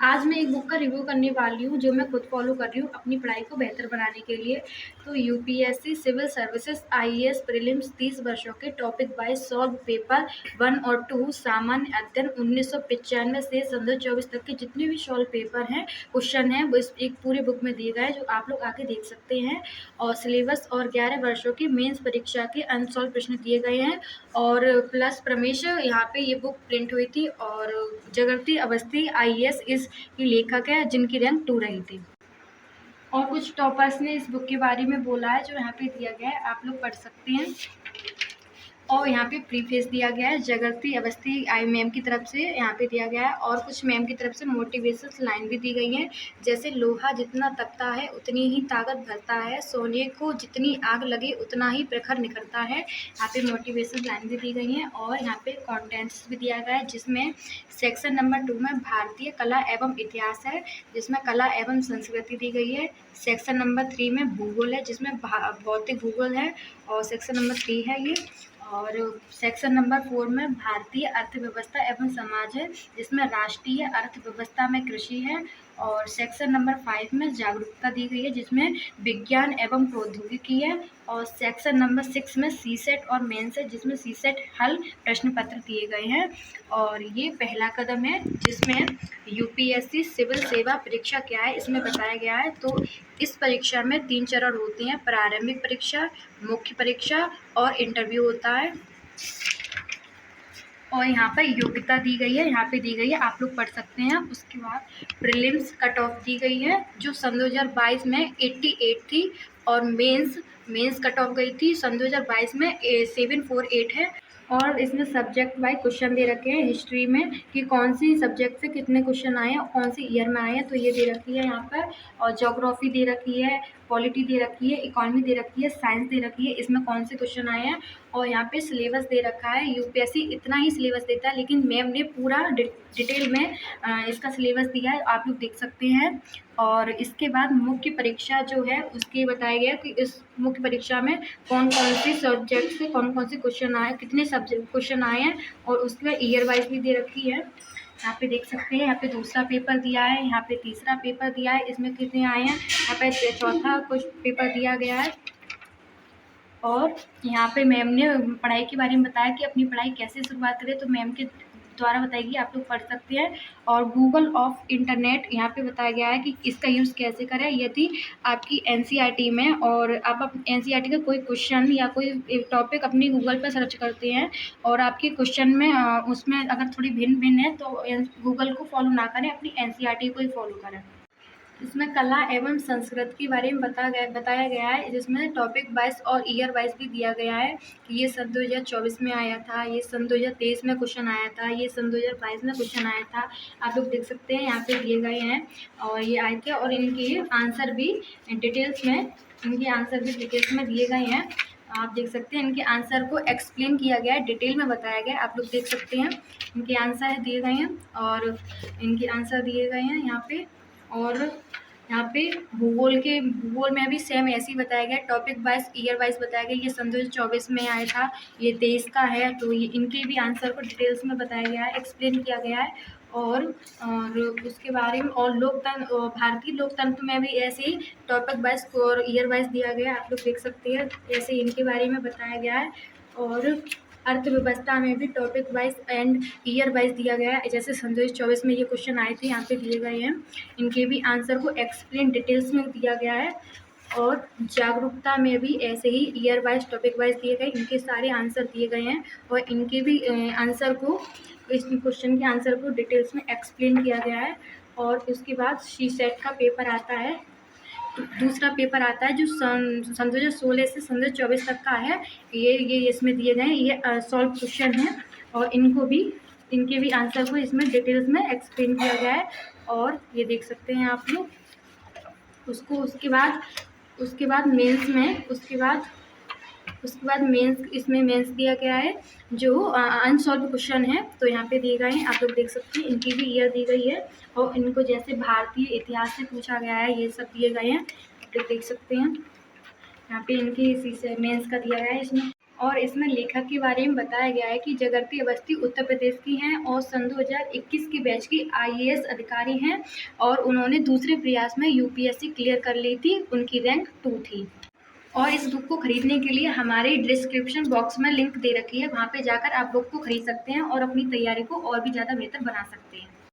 आज मैं एक बुक का रिव्यू करने वाली हूँ जो मैं खुद फॉलो कर रही हूँ अपनी पढ़ाई को बेहतर बनाने के लिए। तो UPSC civil services IAS prelims 30 वर्षों के टॉपिक वाइज सॉल्व पेपर 1 और 2 सामान्य अध्ययन 1995 से 2024 तक के जितने भी सॉल्व पेपर हैं, क्वेश्चन हैं, वो इस एक पूरे बुक में दिए गए हैं जो आप लोग आके देख सकते हैं। और सिलेबस और 11 वर्षों की मेंस परीक्षा के अनसॉल्व प्रश्न दिए गए हैं और प्लस प्रमेश यहाँ पे ये बुक प्रिंट हुई थी। और जगृति अवस्थी आईएएस की लेखक है जिनकी रैंक 2 रही थी। और कुछ टॉपर्स ने इस बुक के बारे में बोला है जो यहाँ पे दिया गया है, आप लोग पढ़ सकते हैं। और यहाँ पे प्रीफेस दिया गया है जगृति अवस्थी आई मैम की तरफ से, यहाँ पे दिया गया है। और कुछ मैम की तरफ से मोटिवेशनल लाइन भी दी गई हैं, जैसे लोहा जितना तपता है उतनी ही ताकत भरता है, सोने को जितनी आग लगे उतना ही प्रखर निखरता है। यहाँ पे मोटिवेशनल लाइन भी दी गई हैं। और यहाँ पे कॉन्टेंट्स भी दिया गया है जिसमें सेक्शन नंबर 2 में भारतीय कला एवं इतिहास है, जिसमें कला एवं संस्कृति दी गई है। सेक्शन नंबर 3 में भूगोल है जिसमें भौतिक भूगोल है और सेक्शन नंबर 3 है ये। और सेक्शन नंबर 4 में भारतीय अर्थव्यवस्था एवं समाज है जिसमें राष्ट्रीय अर्थव्यवस्था में कृषि है। और सेक्शन नंबर 5 में जागरूकता दी गई है जिसमें विज्ञान एवं प्रौद्योगिकी है। और सेक्शन नंबर 6 में सीसेट और मेंस है जिसमें सीसेट हल प्रश्न पत्र दिए गए हैं। और ये पहला कदम है जिसमें यूपीएससी सिविल सेवा परीक्षा क्या है इसमें बताया गया है। तो इस परीक्षा में 3 चरण होते हैं, प्रारंभिक परीक्षा, मुख्य परीक्षा और इंटरव्यू होता है। और यहाँ पर योग्यता दी गई है, यहाँ पे दी गई है, आप लोग पढ़ सकते हैं। उसके बाद प्रीलिम्स कट ऑफ दी गई है जो सन 2022 में 88 थी और मेंस कट ऑफ गई थी सन 2022 में 748 है। और इसमें सब्जेक्ट वाइज क्वेश्चन दे रखे हैं हिस्ट्री में कि कौन सी सब्जेक्ट से कितने क्वेश्चन आए हैं और कौन सी ईयर में आए हैं, तो ये दे रखी है यहाँ पर। और ज्योग्राफी दे रखी है, पॉलिटी दे रखी है, इकोनॉमी दे रखी है, साइंस दे रखी है, इसमें कौन से क्वेश्चन आए हैं। और यहाँ पे सिलेबस दे रखा है, यूपीएससी इतना ही सिलेबस देता है लेकिन मैम ने पूरा डिटेल में इसका सिलेबस दिया है, आप लोग देख सकते हैं। और इसके बाद मुख्य परीक्षा जो है उसके बताया गया कि इस मुख्य परीक्षा में कौन कौन सी सब्जेक्ट से कौन कौन से क्वेश्चन आए, कितने सब्जेक्ट क्वेश्चन आए हैं। और उसके बाद ईयर वाइज भी दे रखी है, यहाँ पे देख सकते हैं। यहाँ पे दूसरा पेपर दिया है, यहाँ पे तीसरा पेपर दिया है, इसमें कितने आए हैं, यहाँ पे चौथा कुछ पेपर दिया गया है। और यहाँ पे मैम ने पढ़ाई के बारे में बताया कि अपनी पढ़ाई कैसे शुरुआत करें, तो मैम के द्वारा बताएगी, आप लोग पढ़ सकते हैं। और गूगल ऑफ इंटरनेट यहाँ पे बताया गया है कि इसका यूज़ कैसे करें यदि आपकी एनसीईआरटी में और आप एनसीईआरटी का कोई क्वेश्चन या कोई टॉपिक अपनी गूगल पर सर्च करते हैं और आपके क्वेश्चन में उसमें अगर थोड़ी भिन्न है तो गूगल को फॉलो ना करें, अपनी एनसीईआरटी को ही फॉलो करें। इसमें कला एवं संस्कृति के बारे में बताया गया है जिसमें टॉपिक वाइज और ईयर वाइज भी दिया गया है कि ये सन 2024 में आया था, ये सन 2023 में क्वेश्चन आया था, ये सन 2022 में क्वेश्चन आया था, आप लोग देख सकते हैं यहाँ पे दिए गए हैं। और ये आए थे और इनके आंसर भी डिटेल्स में दिए गए हैं, आप देख सकते हैं। इनके आंसर को एक्सप्लेन किया गया है, डिटेल में बताया गया है, आप लोग देख सकते हैं। इनके आंसर दिए गए हैं और इनके आंसर दिए गए हैं यहाँ पे। और यहाँ पे भूगोल में भी सेम ऐसे ही बताया गया, टॉपिक वाइज ईयर वाइज बताया गया। ये सन 2024 में आया था, ये 23 का है, तो ये इनके भी आंसर को डिटेल्स में बताया गया है, एक्सप्लेन किया गया है। और उसके बारे में और भारतीय लोकतंत्र में भी ऐसे ही टॉपिक वाइज और ईयर वाइज दिया गया है, आप लोग देख सकते हैं, ऐसे इनके बारे में बताया गया है। और अर्थव्यवस्था में भी topic wise and year wise दिया गया है, जैसे सन 2024 में ये क्वेश्चन आए थे, यहाँ पे दिए गए हैं, इनके भी आंसर को एक्सप्लेन डिटेल्स में दिया गया है। और जागरूकता में भी ऐसे ही ईयर वाइज टॉपिक वाइज दिए गए, इनके सारे आंसर दिए गए हैं और इनके भी आंसर को, इस क्वेश्चन के आंसर को डिटेल्स में एक्सप्लेन किया गया है। और उसके बाद सीसेट का पेपर आता है, दूसरा पेपर आता है जो सन 2016 से सन 2024 तक का है, ये इसमें दिए गए हैं, ये सॉल्व क्वेश्चन है और इनके भी आंसर को इसमें डिटेल्स में एक्सप्लेन किया गया है। और ये देख सकते हैं आप लोग उसको। उसके बाद मेंस, इसमें मेंस दिया गया है जो अनसॉल्व क्वेश्चन है, तो यहाँ पे दिए गए हैं, आप लोग देख सकते हैं। इनकी भी ईयर दी गई है और इनको जैसे भारतीय इतिहास से पूछा गया है, ये सब दिए गए हैं, आप लोग देख सकते हैं। यहाँ पे इनकी इसी से मेंस का दिया गया है इसमें। और इसमें लेखक के बारे में बताया गया है कि जगती अवस्थी उत्तर प्रदेश की हैं और सन 2021 की बैच की आईएएस अधिकारी हैं और उन्होंने दूसरे प्रयास में यूपीएससी क्लियर कर ली थी, उनकी रैंक 2 थी। और इस बुक को खरीदने के लिए हमारे डिस्क्रिप्शन बॉक्स में लिंक दे रखी है, वहाँ पे जाकर आप बुक को खरीद सकते हैं और अपनी तैयारी को और भी ज़्यादा बेहतर बना सकते हैं।